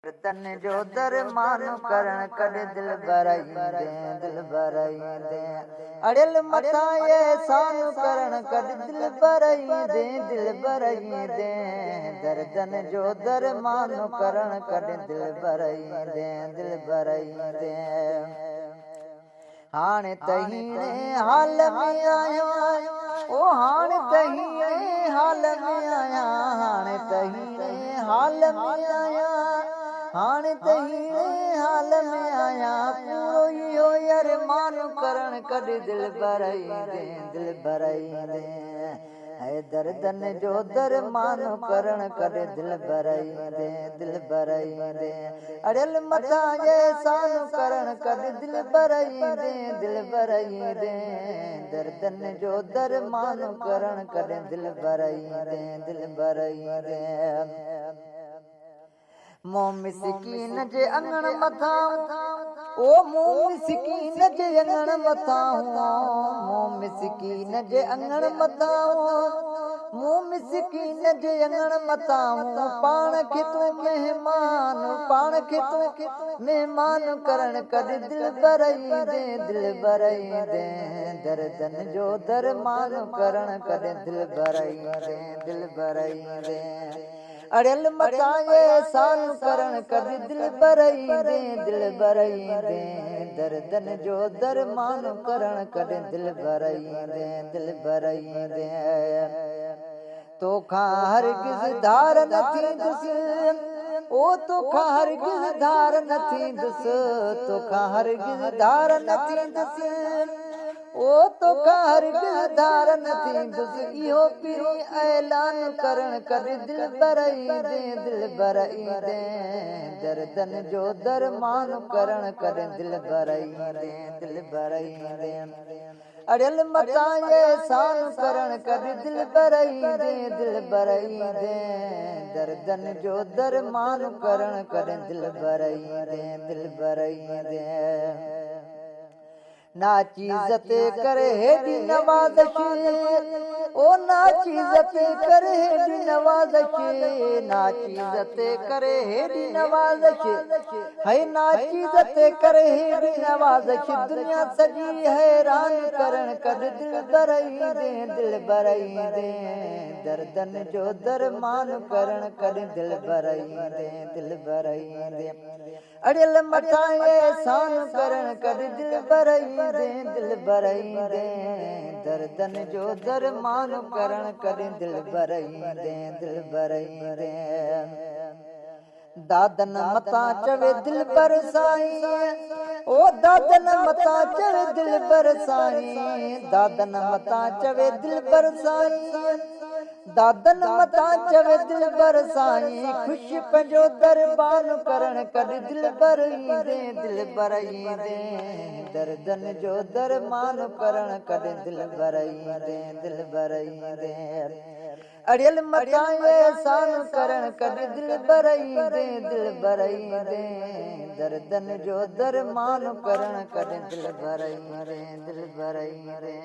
तन जो दरमान करण कॾहिं दिल भराईंदे दिल भराईंदे अड़ियल मथा एहसान करण कॾहिं दिल भराईंदे दिल भराईंदे दर्दन जो दरमान करण कॾहिं दिल भराईंदे दिल भराईंदे हाणे तहीने हाल में आया ओ हाणे तहीने हाल में आया हाणे तहीने हाल में आया हाणे तहीने हाल में आया पूरो इहो अरमान करण कॾहिं दिल भराईंदे दिल भराईंदे ऐ दर्दन जो दरमान करण कॾहिं दिल भराईंदे दिल भराईंदे अड़ियल मथा एहसान करण कॾहिं दिल भराईंदे दिल भराईंदे दर्दन जो दरमान करण कॾहिं दिल भराईंदे दिल भराईंदे मोह मिसकीन जे अंगण मथा ओ मोह मिसकीन जे अंगण मथा मोह मिसकीन जे अंगण मथा मोह मिसकीन जे अंगण मथा पाण खे तूं मेहमान पाण खे तूं मेहमान करण कॾहिं दिल भराईंदे दिल भराईंदे दर्दन जो दरमान करण कॾहिं दिल भराईंदे दिल भराईंदे अड़ियल मथा एहसान करण कॾहिं दिल भराईंदे दिल भराईंदे दर्दन जो दरमान करण कॾहिं दिल भराईंदे दिल भराईंदे तोखां हरगिज़ धार न थींदुसि ओ तोखां हरगिज़ धार न थींदुसि तोखां हरगिज़ धार न थींदुसि ओ तोखां हरगिज़ धार न थींदुसि इहो पिरी ऐलान करण कॾहिं दिल भराईंदे दिल भराईंदे दर्दन जो दरमान करण कॾहिं दिल भराईंदे दिल भराईंदे अड़ियल मथा एहसान करण कॾहिं दिल भराईंदे दिल भराईंदे दर्दन जो दरमान करण कॾहिं दिल भराईंदे दिल भराईंदे नाचीज़ ते करे हेॾी नवाज़श ओ नाचीज़ ते करे हेॾी नवाज़श नाचीज़ ते करे हेॾी नवाज़श है नाचीज़ ते करे हेॾी नवाज़श दुनिया सॼी हैरान करण कॾहिं दिल भराईंदे दिल भराईंदे दर्दन जो दरमान करण कॾहिं दिल भराईंदे दिल भराईंदे अड़ियल मथा एहसान करण कॾहिं दिल भराईंदे दिल भराईंदे दर्दन जो दरमान करण कॾहिं दिल भराईंदे दिल भराईंदे दादन मथा चवे दिल भर साईं ओ दादन मथा चवे दिल भर साईं दादन मथा चवे दिल भर साईं दादन मथा चवे दिल भर साईं ख़ुशि पंहिंजो दरबान करण कॾहिं दिल भराईंदे दिल भराईंदे दर्दन जो दरमान करण कॾहिं दिल भराईंदे दिल भराईंदे अड़ियल मथा एहसान करण कॾहिं दिल भराईंदे दिल भराईंदे दर्दन जो दरमान करण कॾहिं दिल भराईंदे दिल भराईंदे